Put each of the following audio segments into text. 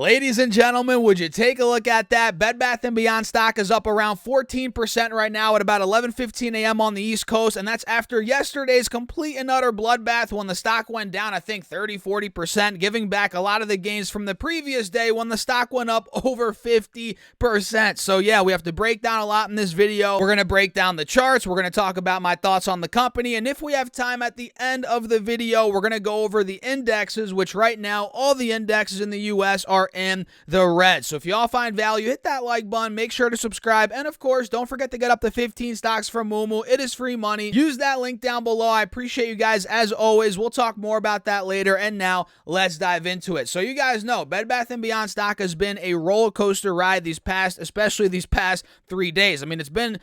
Ladies and gentlemen, would you take a look at that? Bed Bath & Beyond stock is up around 14% right now at about 11:15 a.m. on the East Coast, and that's after yesterday's complete and utter bloodbath when the stock went down, I think, 30-40%, giving back a lot of the gains from the previous day when the stock went up over 50%. So yeah, we have to break down a lot in this video. We're going to break down the charts. We're going to talk about my thoughts on the company, and if we have time at the end of the video, we're going to go over the indexes, which right now, all the indexes in the U.S. are in the red. So if you all find value, hit that like button, make sure to subscribe, and of course, don't forget to get up to 15 stocks from Moomoo. It is free money. Use that link down below. I appreciate you guys as always. We'll talk more about that later, and now let's dive into it. So you guys know, Bed Bath & Beyond stock has been a roller coaster ride especially these past 3 days. I mean, it's been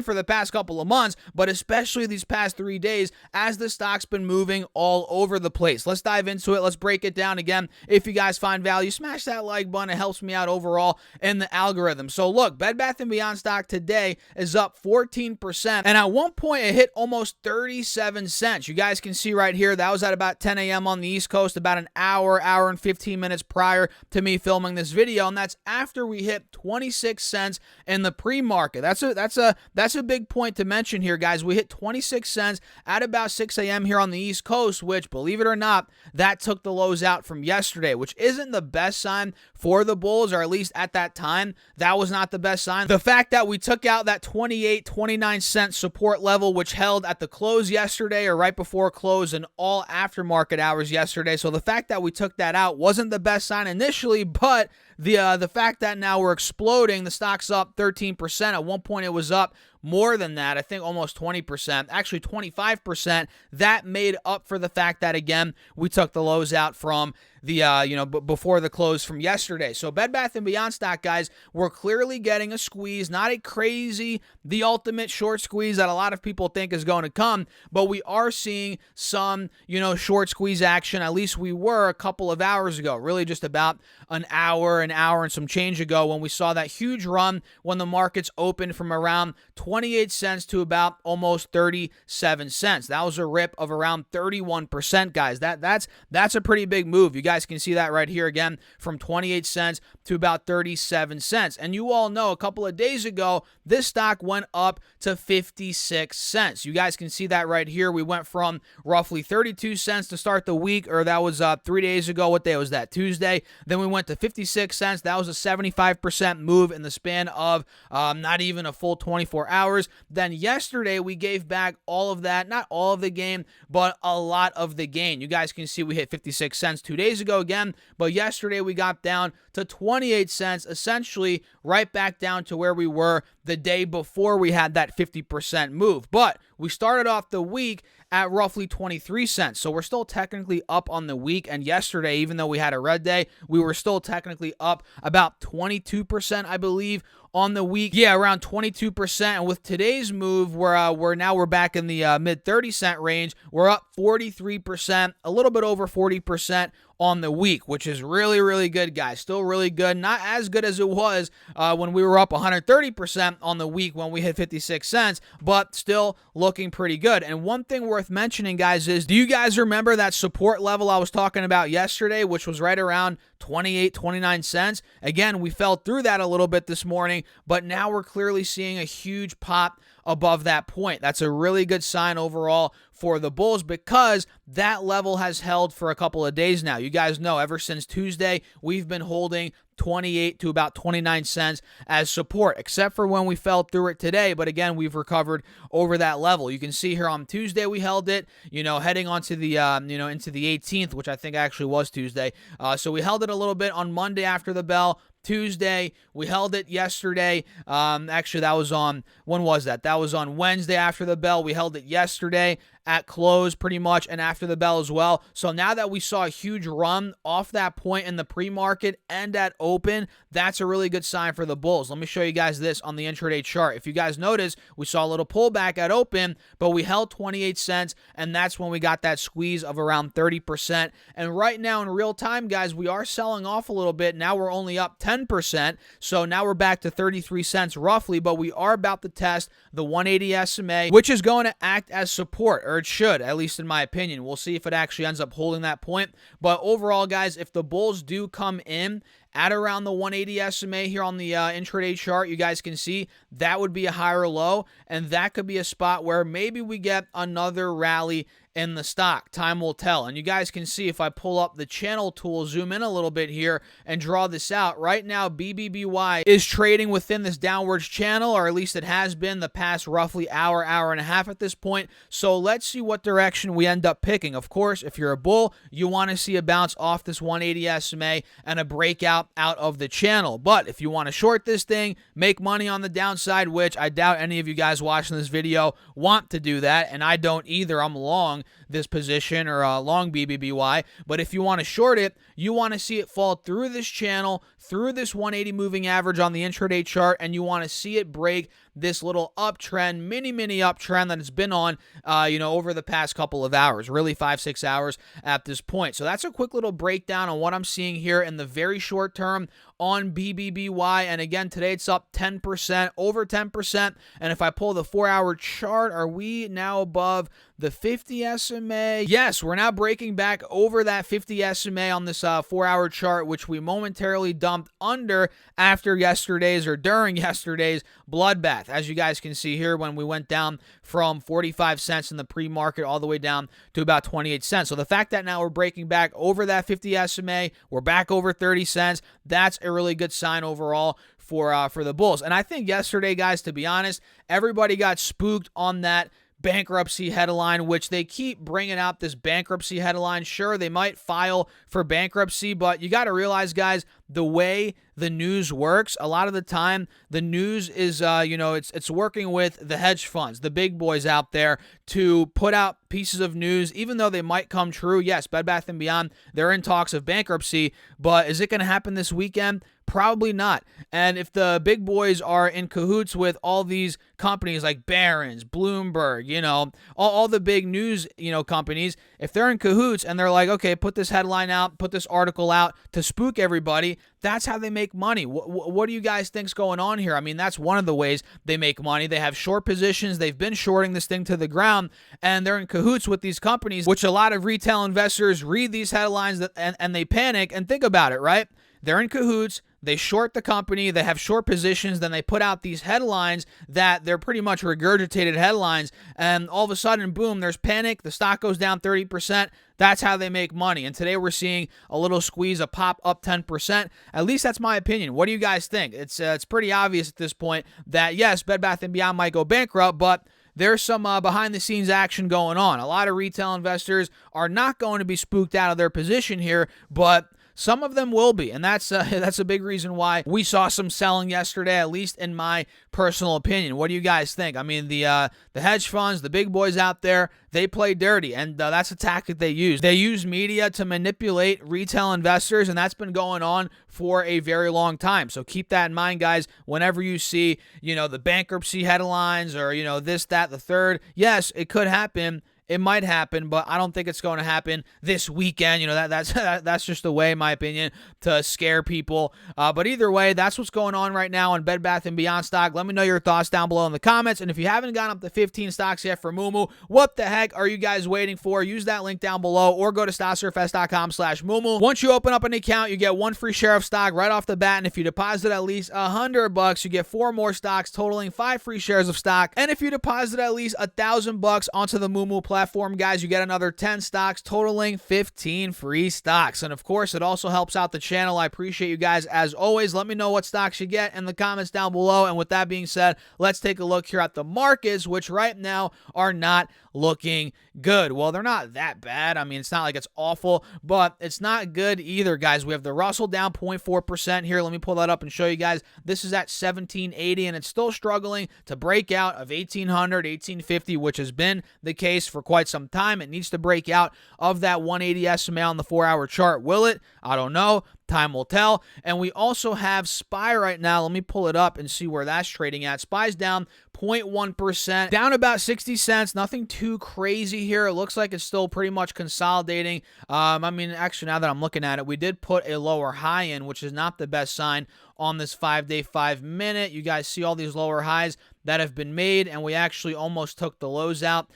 for the past couple of months, but especially these past 3 days as the stock's been moving all over the place. Let's dive into it. Let's break it down again. If you guys find value, smash that like button. It helps me out overall in the algorithm. So look, Bed Bath & Beyond stock today is up 14%, and at one point it hit almost 37 cents. You guys can see right here, that was at about 10 a.m. on the East Coast, about an hour and 15 minutes prior to me filming this video, and that's after we hit 26 cents in the pre-market. That's a big point to mention here, guys. We hit 26 cents at about 6 a.m. here on the East Coast, which, believe it or not, that took the lows out from yesterday, which isn't the best sign for the bulls, or at least at that time, that was not the best sign. The fact that we took out that 29 cent support level, which held at the close yesterday or right before close and all aftermarket hours yesterday. So the fact that we took that out wasn't the best sign initially, but the fact that now we're exploding, the stock's up 13%. At one point, it was up more than that, I think almost 20%, actually 25%. That made up for the fact that, again, we took the lows out from the, before the close from yesterday. So Bed Bath & Beyond stock, guys, we're clearly getting a squeeze, not a crazy, the ultimate short squeeze that a lot of people think is going to come, but we are seeing some, short squeeze action. At least we were a couple of hours ago, really just about an hour and some change ago, when we saw that huge run when the markets opened from around 28 cents to about almost 37 cents. That was a rip of around 31%, guys. That's a pretty big move. You guys can see that right here again, from 28 cents to about 37 cents. And you all know, a couple of days ago, this stock went up to 56 cents. You guys can see that right here. We went from roughly 32 cents to start the week, or that was 3 days ago. What day was that? Tuesday. Then we went to 56 cents. That was a 75% move in the span of not even a full 24 hours. Then yesterday, we gave back all of that, not all of the gain, but a lot of the gain. You guys can see we hit 56 cents 2 days ago again, but yesterday we got down to 28 cents, essentially right back down to where we were the day before we had that 50% move. But we started off the week at roughly 23 cents. So we're still technically up on the week. And yesterday, even though we had a red day, we were still technically up about 22%, I believe, on the week. Yeah, around 22%. And with today's move, we're back in the mid 30-cent range. We're up 43%, a little bit over 40% on the week, which is really, really good, guys. Still really good. Not as good as it was when we were up 130% on the week when we hit 56 cents, but still looking pretty good. And one thing worth mentioning, guys, is, do you guys remember that support level I was talking about yesterday, which was right around 29 cents? Again, we fell through that a little bit this morning, but now we're clearly seeing a huge pop above that point. That's a really good sign overall for the bulls, because that level has held for a couple of days now. You guys know, ever since Tuesday, we've been holding 28 to about 29 cents as support, except for when we fell through it today. But again, we've recovered over that level. You can see here on Tuesday we held it, heading onto the into the 18th, which I think actually was Tuesday. So we held it a little bit on Monday after the bell. Tuesday, we held it yesterday. Actually, that was on, when was that? That was on Wednesday after the bell. We held it yesterday at close pretty much, and after the bell as well. So now that we saw a huge run off that point in the pre-market and at open, that's a really good sign for the bulls. Let me show you guys this on the intraday chart. If you guys notice, we saw a little pullback at open, but we held 28 cents, and that's when we got that squeeze of around 30%. And right now in real time, guys, we are selling off a little bit. Now we're only up 10%, so now we're back to 33 cents roughly, but we are about to test the 180 SMA, which is going to act as support, or it should, at least in my opinion. We'll see if it actually ends up holding that point. But overall, guys, if the bulls do come in at around the 180 SMA here on the intraday chart. You guys can see that would be a higher low, and that could be a spot where maybe we get another rally in the stock. Time will tell. And you guys can see if I pull up the channel tool, zoom in a little bit here and draw this out. Right now, BBBY is trading within this downwards channel, or at least it has been the past roughly hour and a half at this point. So let's see what direction we end up picking. Of course, if you're a bull, you want to see a bounce off this 180 SMA and a breakout out of the channel. But if you want to short this thing, make money on the downside, which I doubt any of you guys watching this video want to do that, and I don't either. I'm long this position, or long BBBY. But if you want to short it, you want to see it fall through this channel, through this 180 moving average on the intraday chart, and you want to see it break this little uptrend, mini uptrend that it's been on, over the past couple of hours, really 5-6 hours at this point. So that's a quick little breakdown on what I'm seeing here in the very short term on BBBY. And again, today it's up 10%, over 10%. And if I pull the 4-hour chart, are we now above the 50 SMA? Yes, we're now breaking back over that 50 SMA on this 4-hour chart, which we momentarily dumped under after yesterday's, or during yesterday's bloodbath. As you guys can see here, when we went down from 45 cents in the pre-market all the way down to about 28 cents. So the fact that now we're breaking back over that 50 SMA, we're back over 30 cents, that's a really good sign overall for the bulls. And I think yesterday, guys, to be honest, everybody got spooked on that bankruptcy headline, which they keep bringing out this bankruptcy headline. Sure, they might file for bankruptcy, but you got to realize, guys, the way the news works, a lot of the time the news is, it's working with the hedge funds, the big boys out there, to put out pieces of news, even though they might come true. Yes, Bed Bath & Beyond, they're in talks of bankruptcy, but is it going to happen this weekend? Probably not. And if the big boys are in cahoots with all these companies like Barron's, Bloomberg, all the big news, companies, if they're in cahoots and they're like, okay, put this headline out, put this article out to spook everybody, that's how they make money. What do you guys think's going on here? I mean, that's one of the ways they make money. They have short positions. They've been shorting this thing to the ground, and they're in cahoots with these companies, which a lot of retail investors read these headlines and they panic. And think about it, right? They're in cahoots. They short the company, they have short positions, then they put out these headlines that they're pretty much regurgitated headlines, and all of a sudden, boom, there's panic, the stock goes down 30%. That's how they make money. And today we're seeing a little squeeze, a pop up 10%. At least that's my opinion. What do you guys think? It's pretty obvious at this point that, yes, Bed Bath & Beyond might go bankrupt, but there's some behind-the-scenes action going on. A lot of retail investors are not going to be spooked out of their position here, but some of them will be, and that's a big reason why we saw some selling yesterday, at least in my personal opinion. What do you guys think? I mean, the hedge funds, the big boys out there, they play dirty, and that's a tactic they use. They use media to manipulate retail investors, and that's been going on for a very long time. So keep that in mind, guys, whenever you see, the bankruptcy headlines or, this, that, the third. Yes, it could happen. It might happen, but I don't think it's going to happen this weekend. That's just a way, in my opinion, to scare people. But either way, that's what's going on right now on Bed Bath & Beyond stock. Let me know your thoughts down below in the comments. And if you haven't gotten up to 15 stocks yet for Moomoo, what the heck are you guys waiting for? Use that link down below or go to StasSurfS.com/Moomoo. Once you open up an account, you get 1 free share of stock right off the bat. And if you deposit at least $100, you get 4 more stocks, totaling 5 free shares of stock. And if you deposit at least $1,000 onto the Moomoo platform, guys, you get another 10 stocks, totaling 15 free stocks. And of course, it also helps out the channel. I appreciate you guys as always. Let me know what stocks you get in the comments down below. And with that being said, let's take a look here at the markets, which right now are not looking good. Well, they're not that bad. I mean, it's not like it's awful, but it's not good either, guys. We have the Russell down 0.4% here. Let me pull that up and show you guys. This is at 1780, and it's still struggling to break out of 1800, 1850, which has been the case for quite some time. It needs to break out of that 180 SMA on the 4-hour chart. Will it? I don't know. Time will tell. And we also have SPY right now. Let me pull it up and see where that's trading at. SPY's down 0.1%, down about 60 cents. Nothing too crazy here. It looks like it's still pretty much consolidating. Actually, now that I'm looking at it, we did put a lower high in, which is not the best sign on this 5-day, 5-minute. You guys see all these lower highs that have been made, and we actually almost took the lows out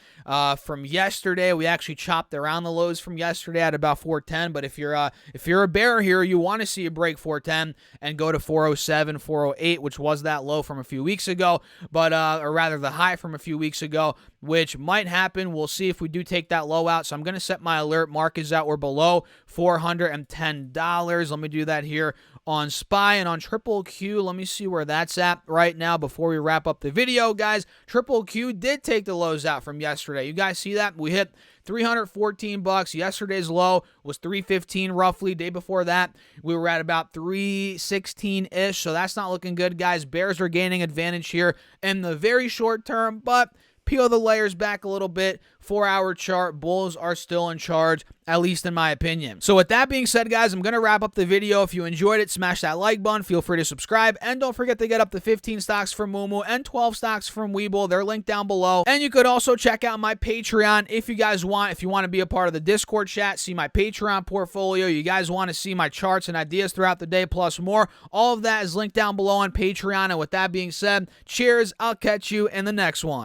from yesterday. We actually chopped around the lows from yesterday at about 410. But if you're a bear here, you do want to see a break 410 and go to 407, 408, which was that low from a few weeks ago, but or rather the high from a few weeks ago, which might happen. We'll see if we do take that low out. So I'm going to set my alert markers that we're below $410. Let me do that here on SPY and on Triple Q. Let me see where that's at right now before we wrap up the video, guys. Triple Q did take the lows out from yesterday. You guys see that? We hit $314. Yesterday's low was $315 roughly. Day before that, we were at about $316-ish. So that's not looking good, guys. Bears are gaining advantage here in the very short term, but peel the layers back a little bit. 4-hour chart, bulls are still in charge, at least in my opinion. So with that being said, guys, I'm going to wrap up the video. If you enjoyed it, smash that like button. Feel free to subscribe. And don't forget to get up to 15 stocks from Moomoo and 12 stocks from Webull. They're linked down below. And you could also check out my Patreon if you guys want. If you want to be a part of the Discord chat, see my Patreon portfolio. You guys want to see my charts and ideas throughout the day, plus more. All of that is linked down below on Patreon. And with that being said, cheers. I'll catch you in the next one.